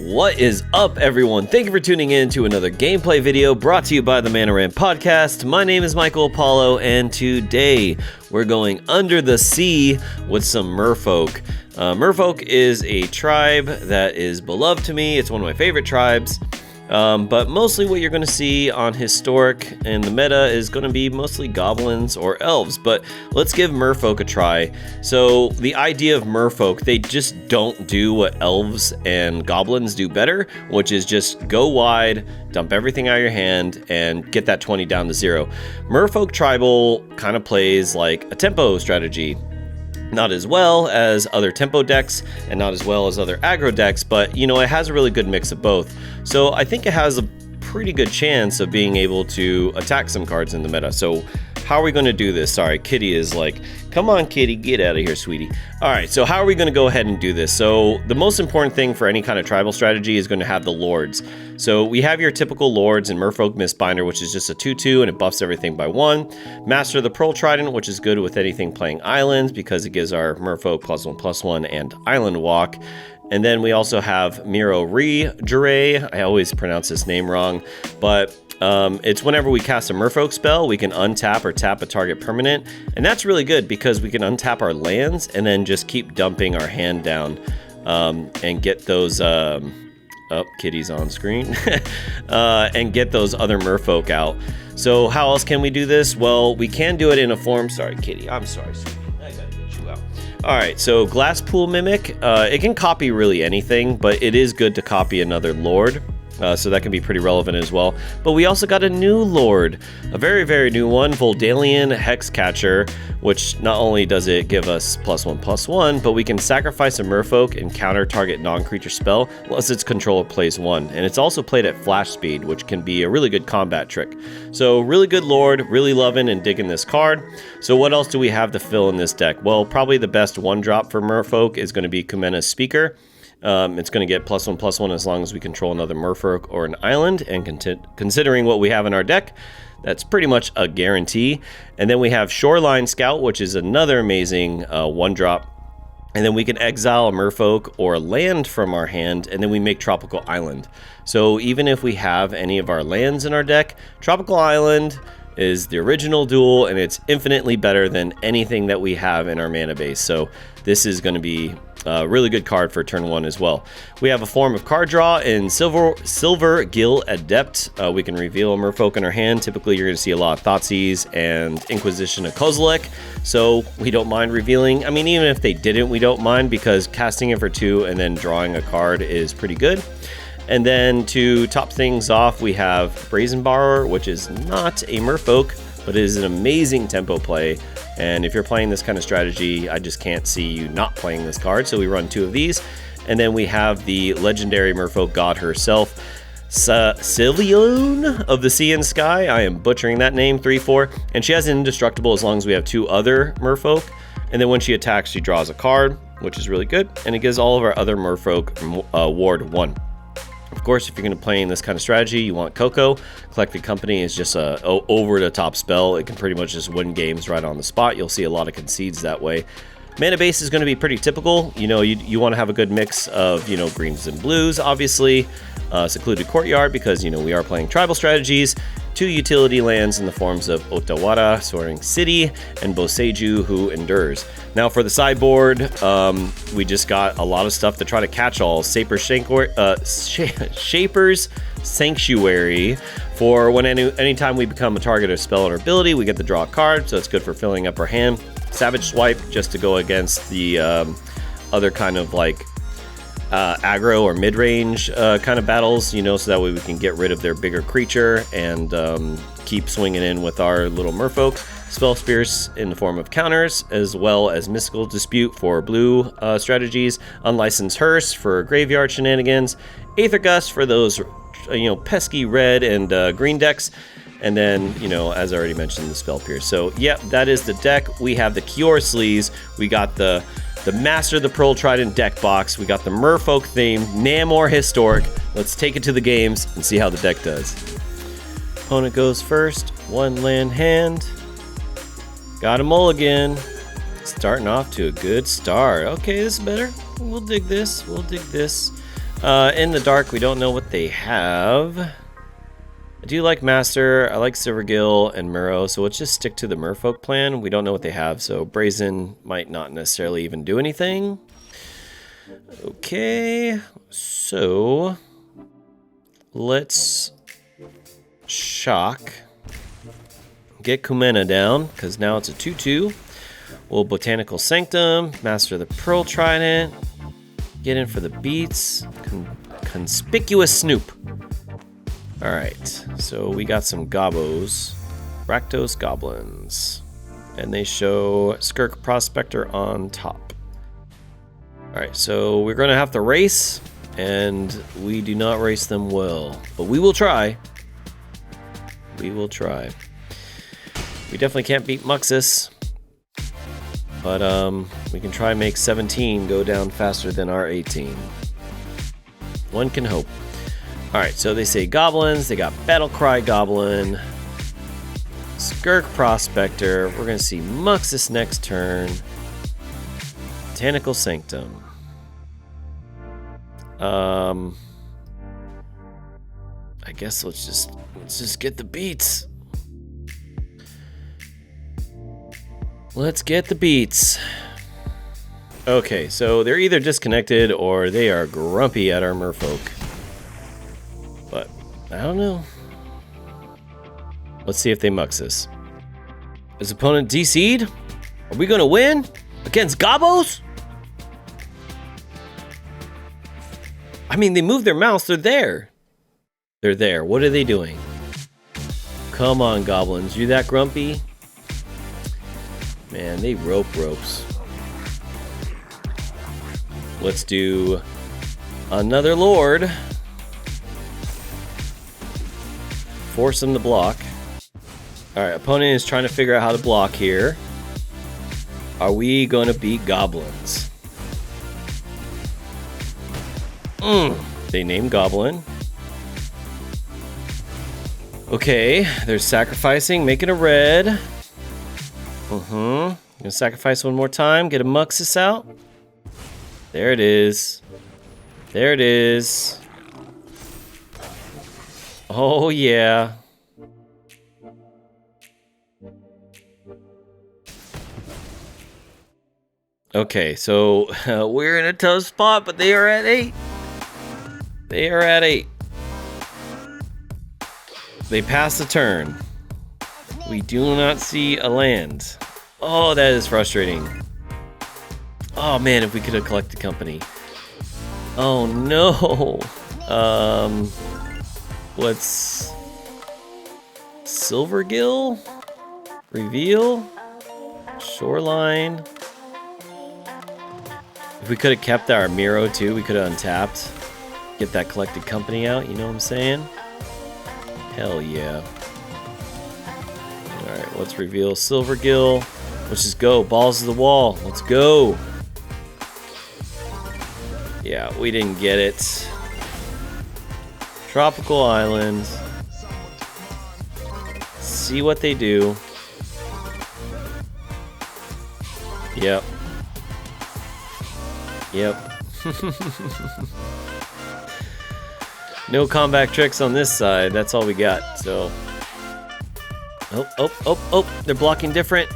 What is up, everyone? Thank you for tuning in to another gameplay video brought to you by the Manoran Podcast. My name is Michael Apollo, and today we're going under the sea with some Merfolk. Merfolk is a tribe that is beloved to me. It's one of my favorite tribes. But mostly what you're going to see on Historic and the meta is going to be mostly goblins or elves, but let's give Merfolk a try. So the idea of Merfolk, they just don't do what elves and goblins do better, which is just go wide, dump everything out of your hand, and get that 20 down to 0. Merfolk Tribal kind of plays like a tempo strategy. Not as well as other tempo decks and not as well as other aggro decks, but you know, it has a really good mix of both. So I think it has a pretty good chance of being able to attack some cards in the meta. So how are we going to do this? Sorry, Kitty is like, come on, Kitty, get out of here, sweetie. All right, so how are we going to go ahead and do this? So the most important thing for any kind of tribal strategy is going to have the lords. So we have your typical lords in Merfolk Mistbinder, which is just a 2/2 and it buffs everything by 1. Master of the Pearl Trident, which is good with anything playing islands because it gives our Merfolk +1/+1 and Island Walk. And then we also have Miro Re-Jure. I always pronounce this name wrong, but it's whenever we cast a Merfolk spell, we can untap or tap a target permanent. And that's really good because we can untap our lands and then just keep dumping our hand down and get those... Kitty's on screen. And get those other Merfolk out. So how else can we do this? Well, we can do it in a form... Sorry, Kitty. I'm sorry, sweetie. I gotta get you out. Alright, so Glasspool Mimic. It can copy really anything, but it is good to copy another Lord. So that can be pretty relevant as well. But we also got a new Lord, a very, very new one, Voldalian Hexcatcher, which not only does it give us +1/+1, but we can sacrifice a Merfolk and counter target non-creature spell unless its controller plays 1. And it's also played at flash speed, which can be a really good combat trick. So really good Lord, really loving and digging this card. So what else do we have to fill in this deck? Well, probably the best 1-drop for Merfolk is going to be Kumena's Speaker. It's going to get +1/+1 as long as we control another Merfolk or an island, and considering what we have in our deck, that's pretty much a guarantee. And then we have Shoreline Scout, which is another amazing 1-drop. And then we can exile a Merfolk or land from our hand, and then we make Tropical Island. So even if we have any of our lands in our deck, Tropical Island is the original duel, and it's infinitely better than anything that we have in our mana base. So this is going to be a really good card for turn 1 as well. We have a form of card draw in Silver Gill Adept. We can reveal a Merfolk in our hand. Typically, you're going to see a lot of Thoughtseize and Inquisition of Kozilek, so we don't mind revealing. I mean, even if they didn't, we don't mind because casting it for 2 and then drawing a card is pretty good. And then to top things off, we have Brazen Borrower, which is not a Merfolk, but it is an amazing tempo play. And if you're playing this kind of strategy, I just can't see you not playing this card. So we run 2 of these. And then we have the legendary Merfolk god herself, Sylvione of the Sea and Sky. I am butchering that name, 3/4. And she has an indestructible as long as we have 2 other Merfolk. And then when she attacks, she draws a card, which is really good. And it gives all of our other Merfolk ward 1. Of course, if you're going to play in this kind of strategy, you want Coco. Collected Company is just a over-the-top spell. It can pretty much just win games right on the spot. You'll see a lot of concedes that way. Mana base is going to be pretty typical. You know, you want to have a good mix of, you know, greens and blues, obviously. Secluded Courtyard, because, you know, we are playing tribal strategies. 2 utility lands in the forms of Otawara, Soaring City, and Boseiju, Who Endures. Now for the sideboard, we just got a lot of stuff to try to catch all. Shaper's Sanctuary, for when anytime we become a target of spell or ability, we get to draw a card, so it's good for filling up our hand. Savage Swipe, just to go against the other kind of like aggro or mid-range kind of battles, you know, so that way we can get rid of their bigger creature and keep swinging in with our little Merfolk. Spell Spears in the form of counters, as well as Mystical Dispute for blue strategies, Unlicensed Hearse for graveyard shenanigans, Aether Gust for those, you know, pesky red and green decks, and then, you know, as I already mentioned, the Spell Pierce. So, yep, that is the deck. We have the Kior Sleeves, we got the Master of the Pearl Trident deck box, we got the Merfolk theme, Namor Historic. Let's take it to the games and see how the deck does. Opponent goes first, 1 land hand. Got a mulligan. Starting off to a good start. Okay, this is better. We'll dig this. In the dark, we don't know what they have. I do like Master, I like Silvergill and Muro, so let's just stick to the Merfolk plan. We don't know what they have, so Brazen might not necessarily even do anything. Okay, so let's shock. Get Kumena down, because now it's a 2-2. We'll Botanical Sanctum, Master the Pearl Trident, get in for the beats, Conspicuous Snoop. Alright, so we got some Gobos, Rakdos Goblins, and they show Skirk Prospector on top. Alright, so we're going to have to race, and we do not race them well, but we will try. We will try. We definitely can't beat Muxus, but we can try and make 17 go down faster than our 18. One can hope. Alright, so they say Goblins, they got Battlecry Goblin, Skirk Prospector, we're going to see Muxus next turn, Botanical Sanctum. I guess let's just get the beats. Let's get the beats. Okay, so they're either disconnected or they are grumpy at our Merfolk. But I don't know. Let's see if they Muxus. Is opponent DC'd? Are we gonna win against Gobos? I mean, they moved their mouse. They're there. They're there. What are they doing? Come on, Goblins. You that grumpy? Man, they ropes. Let's do another Lord. Force them to block. Alright, opponent is trying to figure out how to block here. Are we going to beat Goblins? They named Goblin. Okay, they're sacrificing, making a red. Gonna sacrifice one more time, get a Muxus out. There it is. There it is. Oh yeah. Okay, so we're in a tough spot, but they are at 8. They are at 8. They pass the turn. We do not see a land. Oh, that is frustrating. Oh man, if we could have collected company. Oh no. What's Silvergill? Reveal? Shoreline? If we could have kept our Miro too, we could have untapped. Get that collected company out, you know what I'm saying? Hell yeah. Alright, let's reveal Silvergill. Let's just go. Balls to the wall. Let's go. Yeah, we didn't get it. Tropical Island. See what they do. Yep. Yep. No combat tricks on this side. That's all we got. So. Oh. They're blocking different.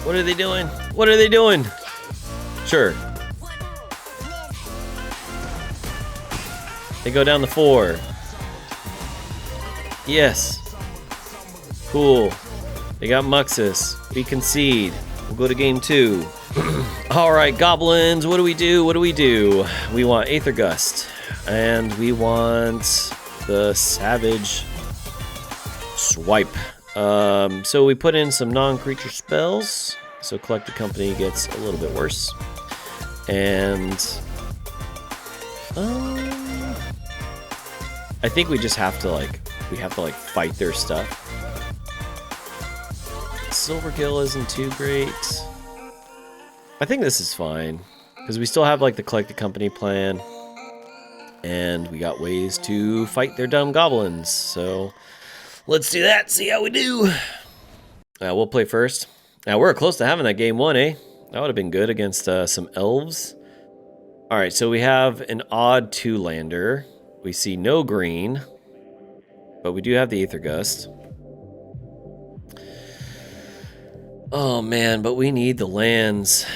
What are they doing? What are they doing? Sure. They go down to 4. Yes. Cool. They got Muxus. We concede. We'll go to game 2. Alright, Goblins. What do we do? What do we do? We want Aether Gust. And we want the Savage Swipe. So we put in some non-creature spells. So Collected Company gets a little bit worse. And I think we just have to fight their stuff. Silvergill isn't too great. I think this is fine because we still have like the Collected Company plan, and we got ways to fight their dumb goblins. So let's do that. See how we do. We'll play first. Now we're close to having that game 1, eh? That would have been good against some elves. All right, so we have an odd 2-lander. We see no green, but we do have the Aether Gust. Oh man, but we need the lands.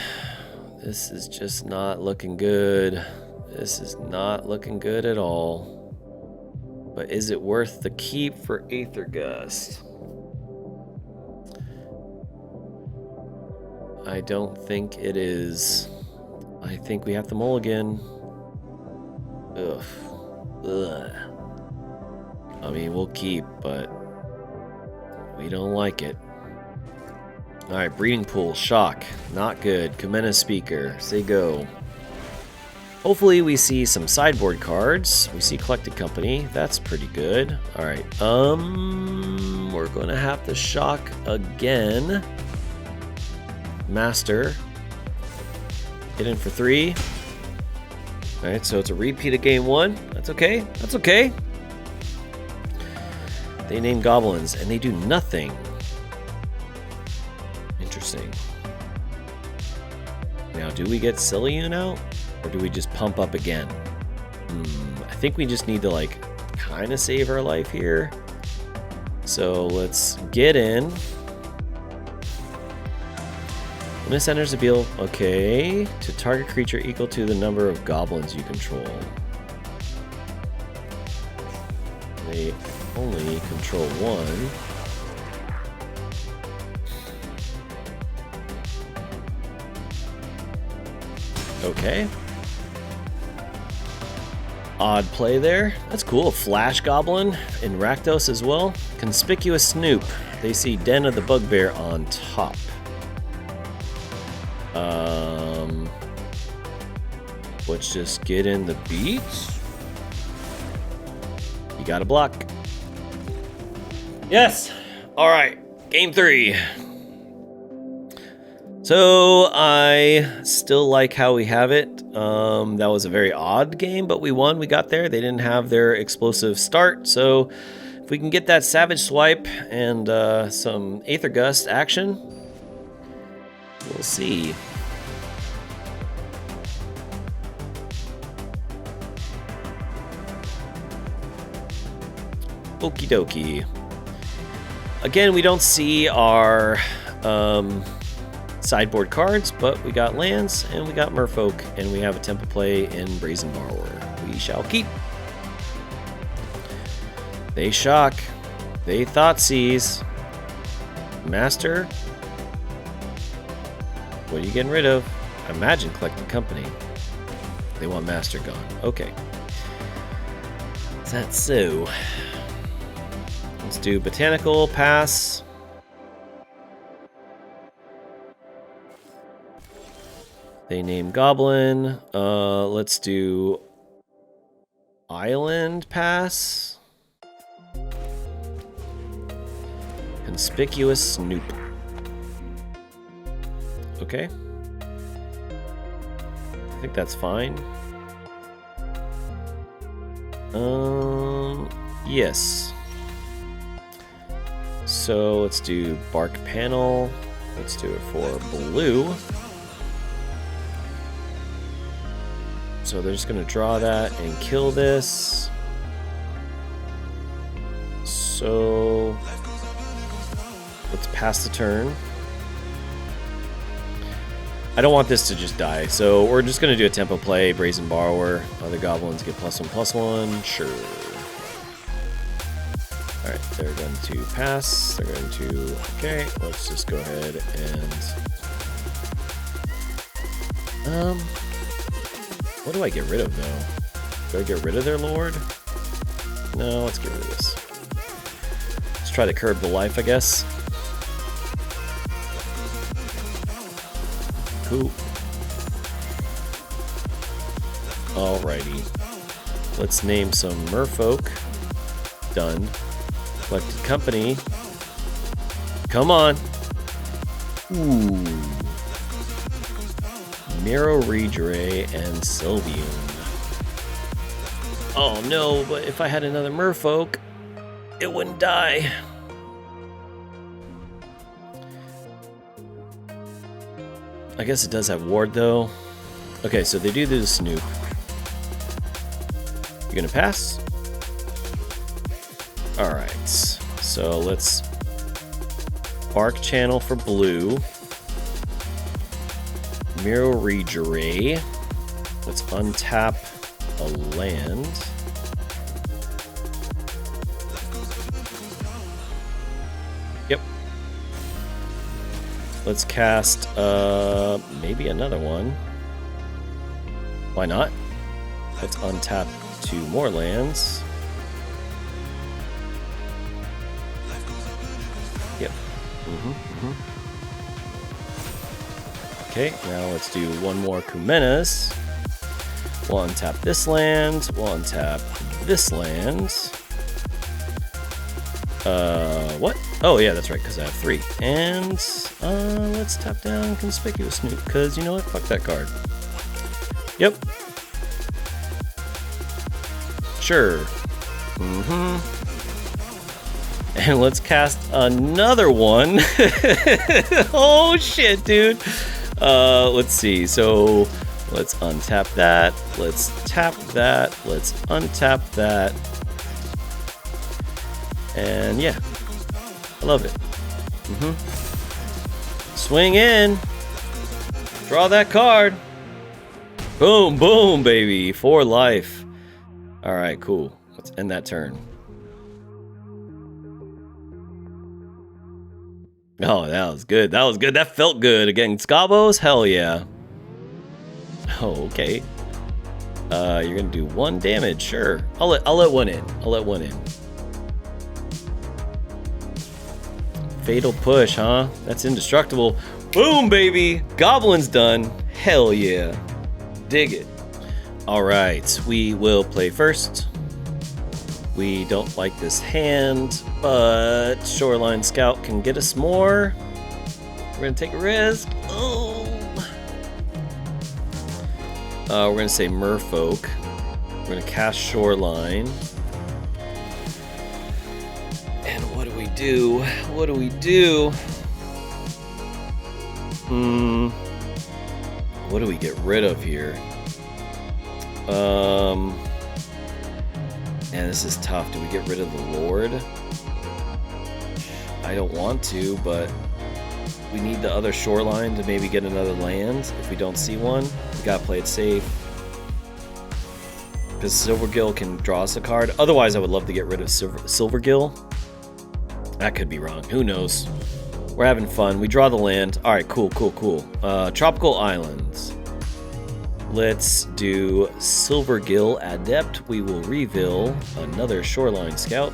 This is just not looking good. This is not looking good at all. But is it worth the keep for Aether Gust? I don't think it is. I think we have to mulligan. Ugh. Ugh. I mean, we'll keep, but we don't like it. Alright, Breeding Pool, Shock. Not good. Kamena Speaker. Say go. Hopefully we see some sideboard cards. We see Collected Company. That's pretty good. Alright, we're going to have to Shock again. Master. Hit in for 3. Alright, so it's a repeat of game 1. That's okay. That's okay. They name Goblins, and they do nothing. Interesting. Now, do we get Cillian out? Or do we just pump up again? I think we just need to, like, kind of save our life here. So let's get in. When this enters the field, okay, to target creature equal to the number of goblins you control. They only control 1. Okay. Odd play there. That's cool. A Flash Goblin in Rakdos as well. Conspicuous Snoop. They see Den of the Bugbear on top. Let's just get in the beats. You got a block. Yes. All right. Game 3. So I still like how we have it. That was a very odd game, but we won. We got there. They didn't have their explosive start. So if we can get that Savage Swipe and some Aether Gust action, we'll see. Okie dokie. Again, we don't see our sideboard cards, but we got lands and we got Merfolk, and we have a tempo play in Brazen Borrower. We shall keep. They Shock. They Thoughtseize. Master. What are you getting rid of? I imagine Collected Company. They want Master gone. Okay. Is that so? Let's do Botanical, pass. They name Goblin. Let's do Island, pass. Conspicuous Snoop. Okay. I think that's fine. Yes. So let's do Bark Panel. Let's do it for blue. So they're just going to draw that and kill this. So let's pass the turn. I don't want this to just die, so we're just going to do a tempo play, Brazen Borrower. Other goblins get +1/+1. Sure. Alright, they're going to pass. They're going to... Okay, let's just go ahead and... What do I get rid of, though? Do I get rid of their Lord? No, let's get rid of this. Let's try to curb the life, I guess. Cool. Alrighty. Let's name some Merfolk. Done. Collected Company. Come on. Ooh. Miro Redray and Sylvian. Oh no, but if I had another Merfolk, it wouldn't die. I guess it does have Ward though. Okay, so they do the snoop. You're gonna pass? Alright, so let's Bark Channel for blue. Miro Regeray. Let's untap a land. Yep. Let's cast maybe another one. Why not? Let's untap 2 more lands. Yep. Okay, now let's do one more Kumenas. We'll untap this land. We'll untap this land. What? Oh, yeah, that's right, because I have 3. And, let's tap down Conspicuous Snoop, because you know what? Fuck that card. Yep. Sure. And let's cast another one. Oh, shit, dude. Let's see. So, let's untap that. Let's tap that. Let's untap that. And yeah, I love it. Swing in. Draw that card. Boom, boom, baby. 4 life. All right, cool. Let's end that turn. Oh, that was good. That was good. That felt good. Against Gobos? Hell yeah. Oh, okay. You're gonna do 1 damage. Sure. I'll let one in. I'll let one in. Fatal Push, huh? That's indestructible. Boom, baby. Goblins done. Hell yeah. Dig it. All right. We will play first. We don't like this hand, but Shoreline Scout can get us more. We're gonna take a risk. Oh. We're gonna say Merfolk. We're gonna cast Shoreline. And what do we do? What do we do? What do we get rid of here? Man, this is tough. Do we get rid of the Lord? I don't want to, but we need the other Shoreline to maybe get another land. If we don't see one, we gotta play it safe. Because Silvergill can draw us a card. Otherwise, I would love to get rid of Silvergill. That could be wrong. Who knows? We're having fun. We draw the land. All right, cool. Tropical Islands. Let's do Silvergill Adept. We will reveal another Shoreline Scout.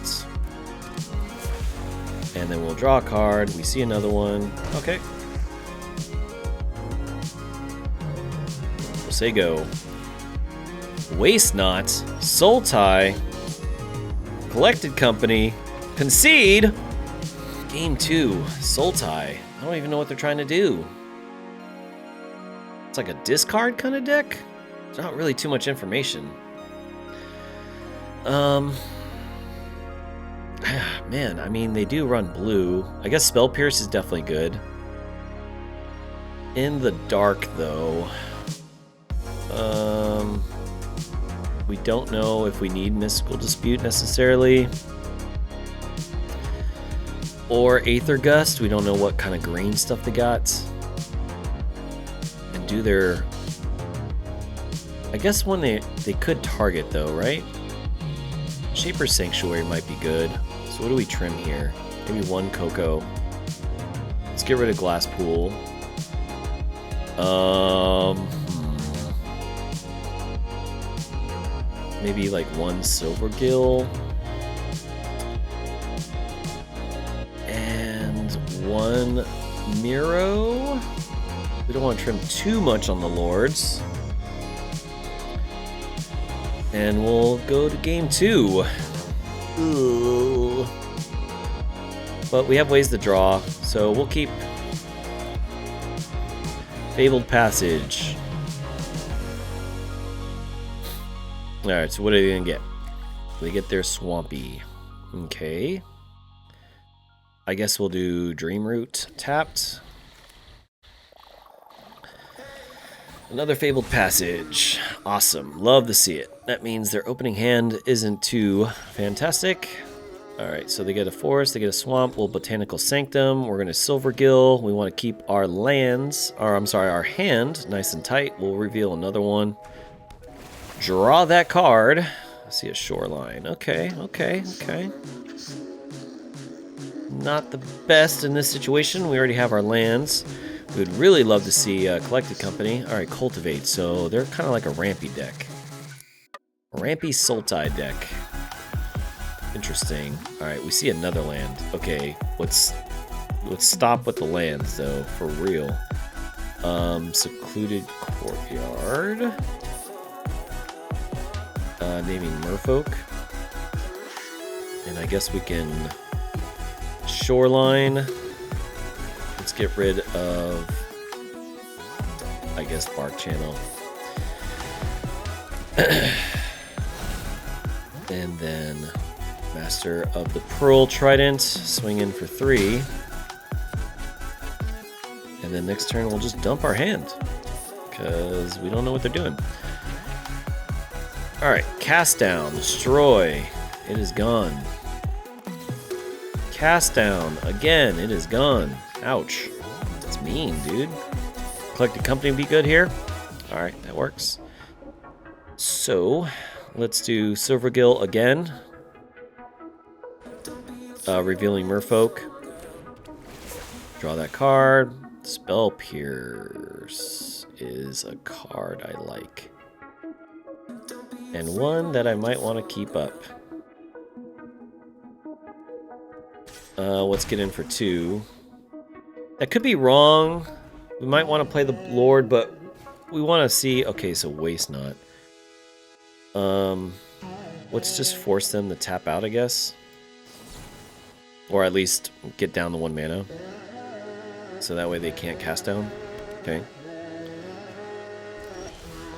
And then we'll draw a card. We see another one. Okay. We'll say go. Waste Not. Sultai. Collected Company. Concede. Game 2. Sultai. I don't even know what they're trying to do. It's like a discard kind of deck. There's not really too much information. Man, I mean, they do run blue. I guess Spell Pierce is definitely good. In the dark, though. We don't know if we need Mystical Dispute necessarily. Or Aether Gust. We don't know what kind of green stuff they got. And do their... I guess when they could target, though, right? Shaper's Sanctuary might be good. So what do we trim here? Maybe 1 Cocoa. Let's get rid of Glass Pool. Maybe like 1 Silvergill. And 1 Miro. We don't want to trim too much on the Lords. And we'll go to game 2. Ooh. But we have ways to draw, so we'll keep Fabled Passage. Alright, so what are they gonna get? They get their Swampy. Okay. I guess we'll do Dream Root tapped. Another Fabled Passage. Awesome. Love to see it. That means their opening hand isn't too fantastic. Alright, so they get a forest, they get a swamp, little Botanical Sanctum. We're going to Silvergill. We want to keep our lands, or I'm sorry, our hand nice and tight. We'll reveal another one. Draw that card. I see a shoreline. Okay. Not the best in this situation. We already have our lands. We would really love to see Collected Company. Alright, Cultivate. So they're kind of like a Rampy deck. Rampy Sultai deck. Interesting. Alright, we see another land. Okay, let's stop with the lands though, for real. Secluded Courtyard. Naming Merfolk. And I guess we can Shoreline. Let's get rid of, I guess, Bark Channel. And then Master of the Pearl Trident, swing in for 3. And then next turn we'll just dump our hand, because we don't know what they're doing. Alright, Cast Down, Destroy. It is gone. Cast Down, again, it is gone. Ouch. That's mean, dude. Collected Company would be good here. Alright, that works. So, let's do Silvergill again. Revealing Merfolk. Draw that card. Spell Pierce is a card I like. And one that I might want to keep up. Let's get in for 2. That could be wrong. We might want to play the Lord, but we want to see... Okay, so Waste Not. Let's just force them to tap out, I guess. Or at least get down to 1 mana. So that way they can't cast down. Okay.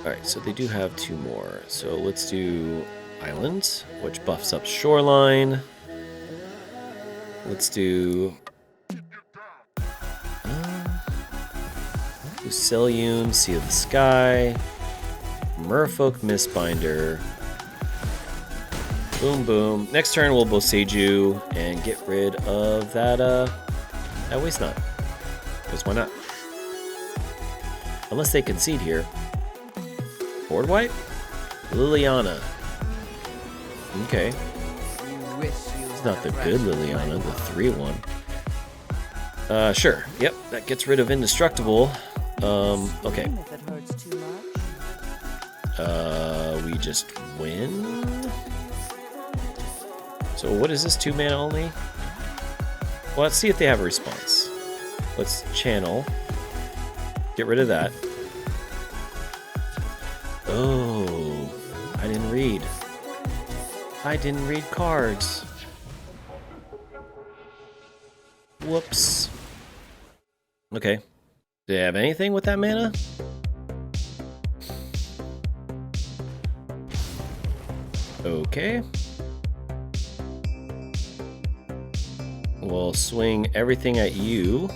Alright, so they do have 2 more. So let's do Islands, which buffs up Shoreline. Let's do... Lucilium, Sea of the Sky. Merfolk Mistbinder. Boom, boom. Next turn we'll Boseiju and get rid of that Waste Not. Because why not? Unless they concede here. Board wipe? Liliana. Okay. It's not the good Liliana, the 3-1. Sure. Yep, that gets rid of Indestructible. Okay. We just win? So what is this, 2 mana only? Well, let's see if they have a response. Let's channel. Get rid of that. Oh, I didn't read. I didn't read cards. Whoops. Okay. Do they have anything with that mana? Okay. We'll swing everything at you,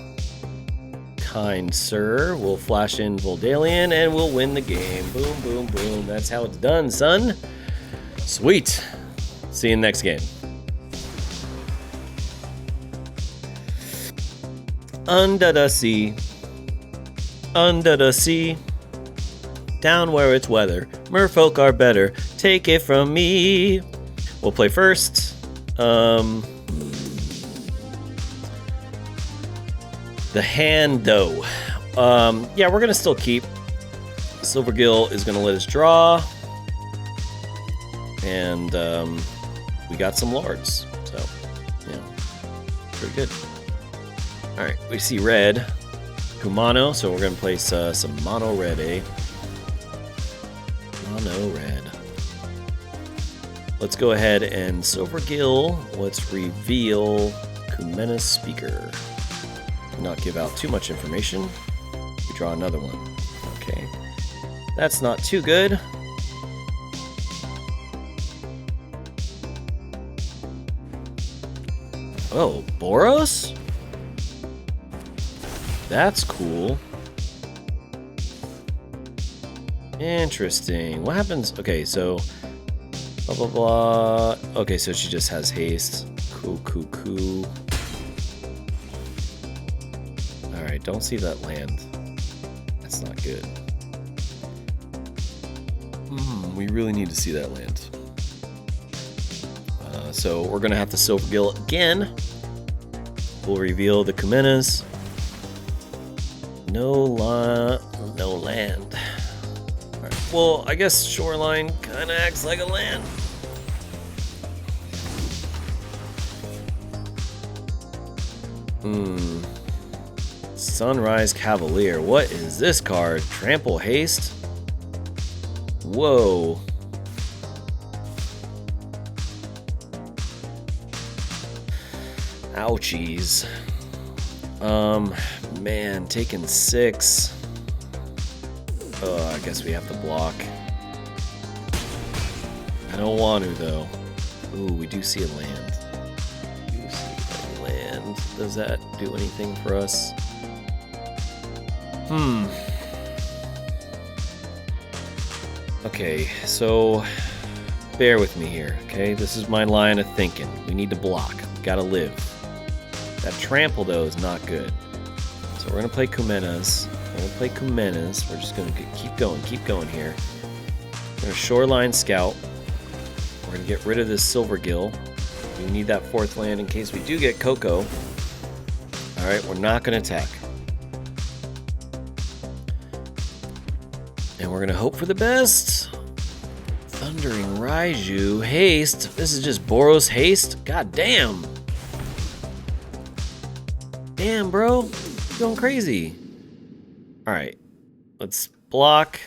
kind sir. We'll flash in Voldalian and we'll win the game. Boom, boom, boom. That's how it's done, son. Sweet. See you in the next game. Under the sea. Under the sea. Down where it's weather. Merfolk are better. Take it from me. We'll play first. The hand, though. Yeah, we're going to still keep. Silvergill is going to let us draw. And we got some lords. So, yeah, pretty good. Alright, we see red. Kumano, so we're going to place some mono red, eh? Mono red. Let's go ahead and Silvergill. Let's reveal Kumena's Speaker. Not give out too much information. We draw another one. Okay. That's not too good. Oh, Boros? That's cool. Interesting. What happens? Okay, so blah blah blah. Okay, so she just has haste. Cool. All right, don't see that land. That's not good. We really need to see that land. So we're gonna have to Silvergill again. We'll reveal the Kumenas. No land. All right. Well, I guess Shoreline kind of acts like a land. Sunrise Cavalier. What is this card? Trample Haste? Whoa. Ouchies. Man, taking 6. Oh, I guess we have to block. I don't want to, though. Ooh, we do see a land. Does that do anything for us? Okay, so bear with me here, okay? This is my line of thinking. We need to block. We gotta live. That trample, though, is not good. So we're gonna play Kumenas. We're just gonna keep going here. We're gonna Shoreline Scout. We're gonna get rid of this Silvergill. We need that 4th land in case we do get Coco. Alright, we're not gonna attack. And we're gonna hope for the best. Thundering Raiju. Haste. This is just Boros haste? God damn. Damn, bro. You're going crazy. Alright. Let's block.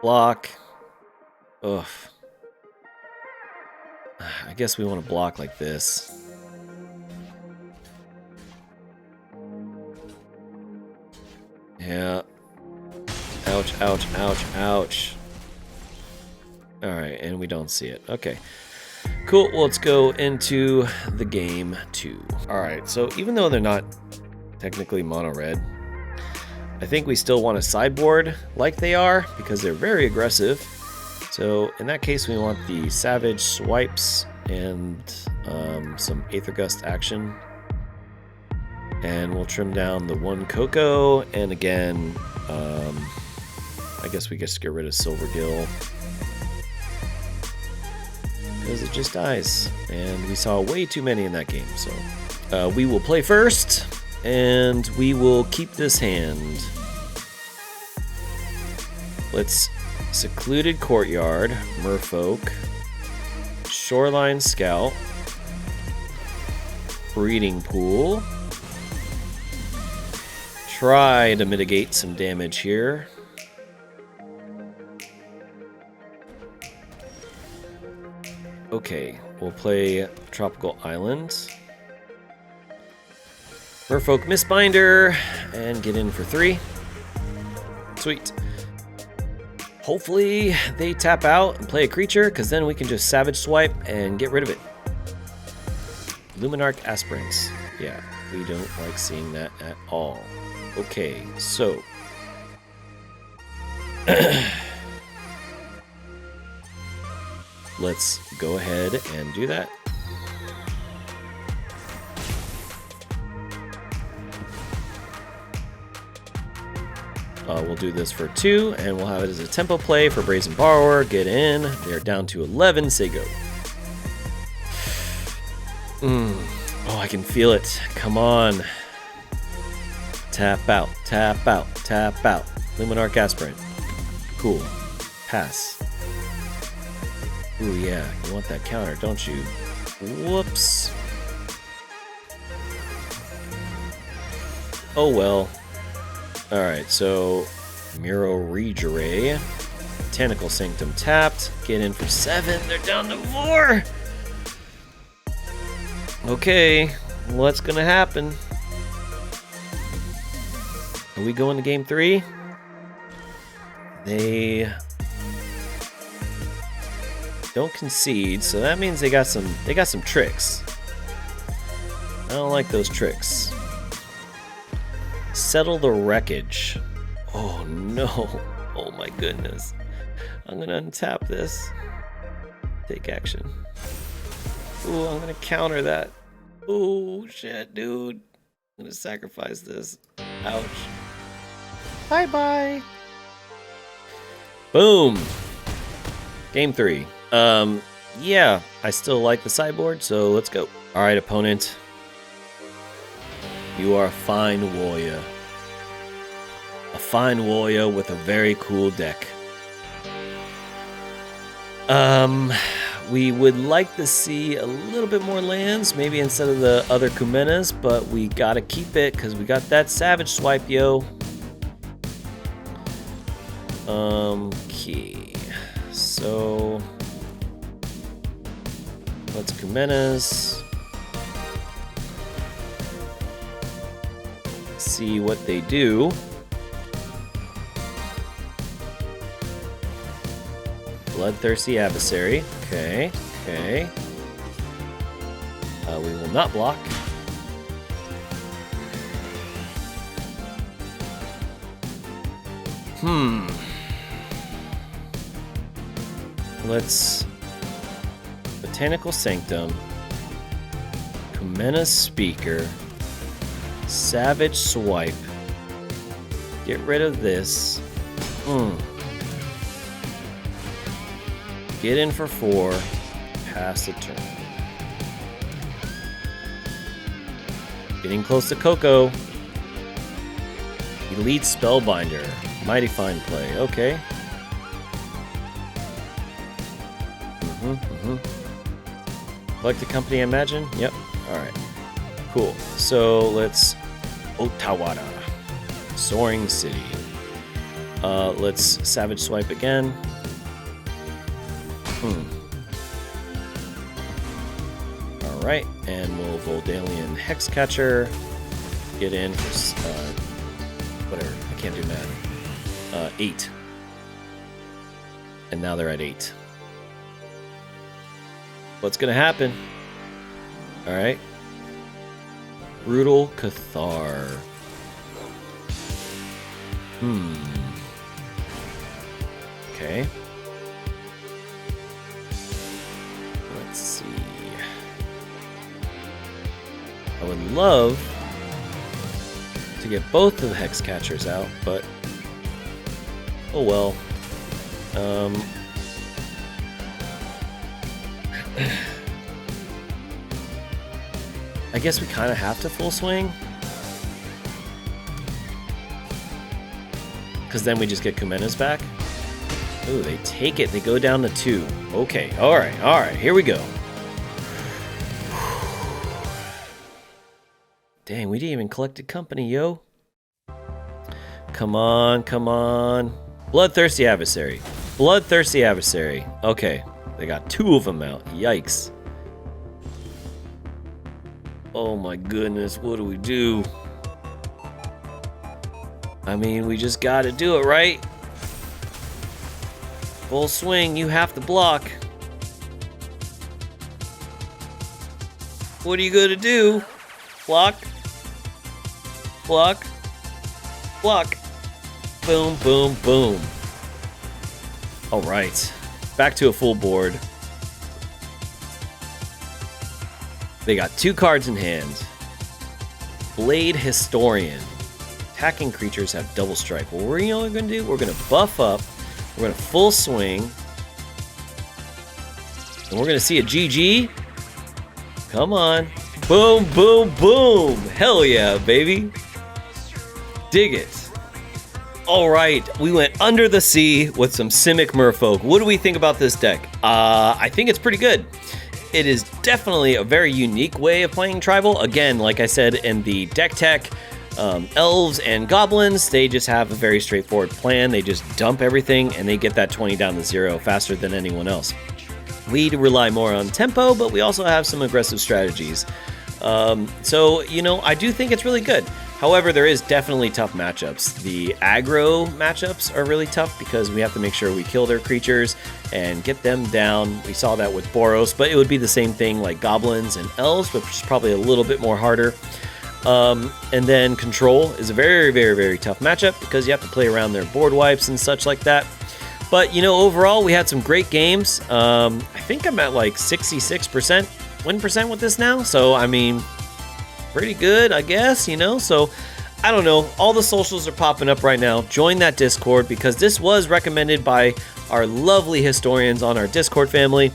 Ugh. I guess we want to block like this. Yeah. Ouch. Alright, and we don't see it. Okay. Cool, well, let's go into the game 2. Alright, so even though they're not technically mono-red, I think we still want to sideboard like they are, because they're very aggressive. So in that case, we want the Savage Swipes and some Aether Gust action. And we'll trim down the 1 Coco, and again, I guess we just get rid of Silvergill. Because it just dies. And we saw way too many in that game, so. We will play first, and we will keep this hand. Let's Secluded Courtyard, Merfolk, Shoreline Scout, Breeding Pool. Try to mitigate some damage here. Okay, we'll play Tropical Island. Merfolk Mistbinder, and get in for 3. Sweet. Hopefully they tap out and play a creature, because then we can just Savage Swipe and get rid of it. Luminarch Aspirants. Yeah, we don't like seeing that at all. Okay, so... let's go ahead and do that. We'll do this for 2, and we'll have it as a tempo play for Brazen Borrower. Get in. They're down to 11. Say go. Oh, I can feel it. Come on. Tap out. Luminarch Aspirant. Cool. Pass. Ooh, yeah. You want that counter, don't you? Whoops. Oh, well. Alright, so Miro Regeray. Botanical Sanctum tapped. Get in for 7. They're down to 4. Okay, what's gonna happen? Are we going to game 3? They don't concede, so that means they got some tricks. I don't like those tricks. Settle the Wreckage. Oh no. Oh my goodness. I'm gonna untap this. Take action. Ooh, I'm gonna counter that. Oh shit, dude. I'm gonna sacrifice this. Ouch. Bye-bye. Boom. Game 3. Yeah, I still like the sideboard, so let's go. All right, opponent. You are a fine warrior. A fine warrior with a very cool deck. We would like to see a little bit more lands, maybe instead of the other Kumenas, but we gotta keep it because we got that Savage Swipe, yo. Okay. So let's Kumenas. See what they do. Bloodthirsty Adversary. Okay, okay. We will not block. Let's Botanical Sanctum, Kumena Speaker, Savage Swipe. Get rid of this. Get in for 4. Pass the turn. Getting close to Coco. Elite Spellbinder. Mighty fine play. Okay. Like the company, I imagine? Yep. Alright. Cool. So let's Otawara. Soaring City. Let's Savage Swipe again. Alright, and we'll Voldalian Hexcatcher. Get in for, whatever, I can't do math. 8. And now they're at 8. What's gonna happen? Alright. Brutal Cathar. Okay. Let's see. I would love to get both of the Hex Catchers out, but oh well. I guess we kind of have to full swing, because then we just get Kumenas back. Ooh, they take it. They go down to 2. Okay, all right, here we go. Dang, we didn't even collect a company, yo. Come on, come on. Bloodthirsty Adversary. Bloodthirsty Adversary. Okay, they got 2 of them out. Yikes. Oh my goodness, what do we do? I mean, we just gotta do it, right? Full swing, you have to block. What are you gonna do? Block. Block. Block. Boom, boom, boom. All right, back to a full board. They got 2 cards in hand. Blade Historian. Attacking creatures have double strike. What we're going to do, we're going to buff up. We're going to full swing. And we're going to see a GG. Come on. Boom, boom, boom. Hell yeah, baby. Dig it. All right, we went under the sea with some Simic Merfolk. What do we think about this deck? I think it's pretty good. It is definitely a very unique way of playing Tribal. Again, like I said in the deck tech, Elves and Goblins, they just have a very straightforward plan. They just dump everything and they get that 20 down to 0 faster than anyone else. We rely more on tempo, but we also have some aggressive strategies. So, I do think it's really good. However, there is definitely tough matchups. The aggro matchups are really tough because we have to make sure we kill their creatures and get them down. We saw that with Boros, but it would be the same thing like Goblins and Elves, which is probably a little bit more harder. And then Control is a very, very, very tough matchup because you have to play around their board wipes and such like that. But, you know, overall, we had some great games. I think I'm at like 66% win percent with this now. So, I mean, pretty good, I guess, you know. So, I don't know. All the socials are popping up right now. Join that Discord because this was recommended by our lovely historians on our Discord family.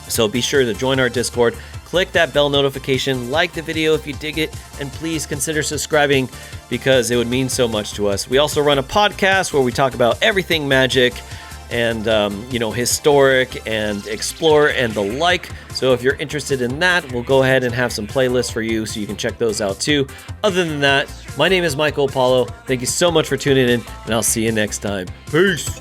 So be sure to join our Discord. Click that bell notification, like the video if you dig it, and please consider subscribing because it would mean so much to us. We also run a podcast where we talk about everything Magic and, you know, historic and explore and the like. So if you're interested in that, we'll go ahead and have some playlists for you so you can check those out too. Other than that, my name is Michael Apollo. Thank you so much for tuning in, and I'll see you next time. Peace.